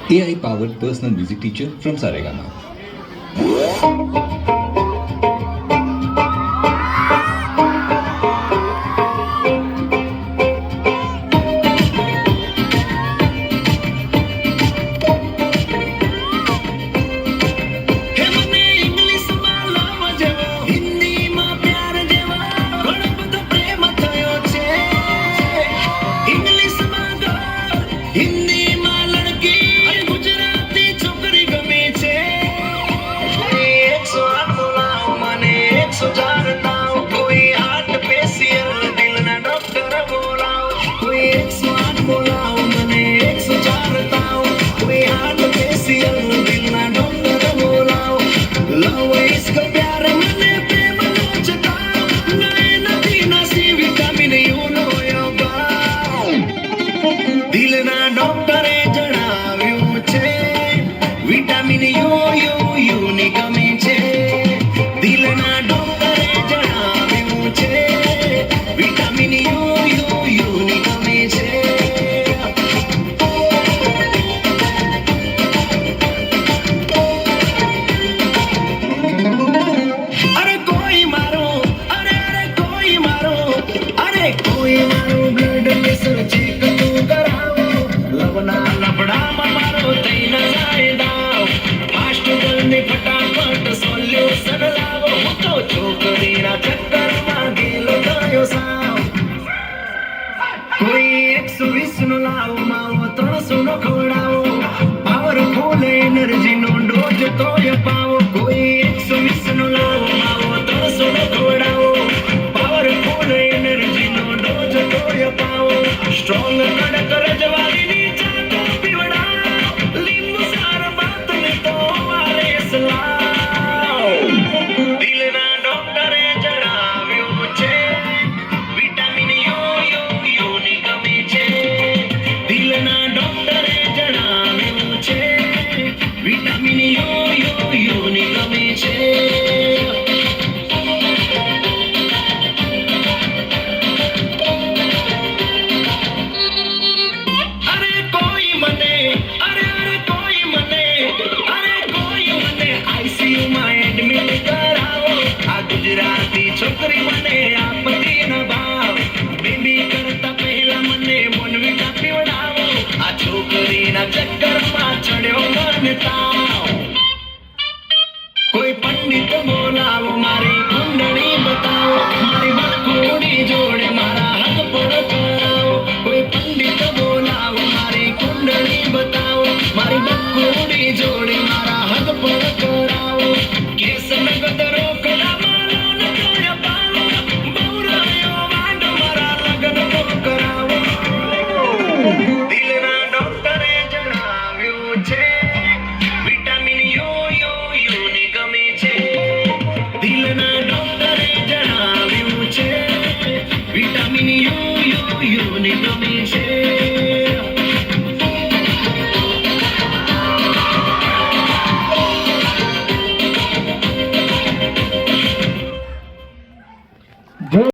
AI-powered personal music teacher from Saregama. Vitamin you ની કમી છે દિલના ડોક્ટરે જણાવ્યું છે વિટામિન યુ ની કમી છે અરે કોઈ મારો બ્લડ પ્રેશર ચેક તું કરાવો લવના લબડામાં મારો થઈ ન જાય દાવ ફાસ્ટ જલ્દી ફટાફટ સોલ્યુશન લાવો હું તો છોકરીના ચક્કરમાં ગેલો થયો સાવ કોઈ 120 નો લાવો માવો 300 નો ખવડાવો પાવરફુલ એનર્જી નો ડોઝ તોય પાવો કોઈ 120 નો લાવો માવો 300 નો ખવડાવો પાવરફુલ એનર્જી નો ડોઝ તોય પાવો સ્ટ્રોંગ કડક રજવાડીની ચા તો પીવડાવો લીંબુ સાર બાત ને તો મારે સલાવ દિલના ડોક્ટરે જણાવ્યું છે વિટામિન યુ ની કમી છે દિલના ડોક્ટરે જણાવ્યું છે વિટામિન યુ ની કમી છે ગુજરાતી છોકરી મને આપતી ન ભાવ બેબી કરતા પહેલા મને મોનવીટા પીવડાવો આ છોકરીના ચક્કરમાં ચડ્યો મને તાવ કોઈ પંડિત બોલાવો મારી કુંડળી બતાવો મારી બકુડી જોડે મારા હાથ પર કરાવો કોઈ પંડિત બોલાવો મારી કુંડળી બતાવો મારી બકુડી જોડે મારા હાથ પર કરાવો કેસ નગદ રોકડા વિટામિન યુ ની કમી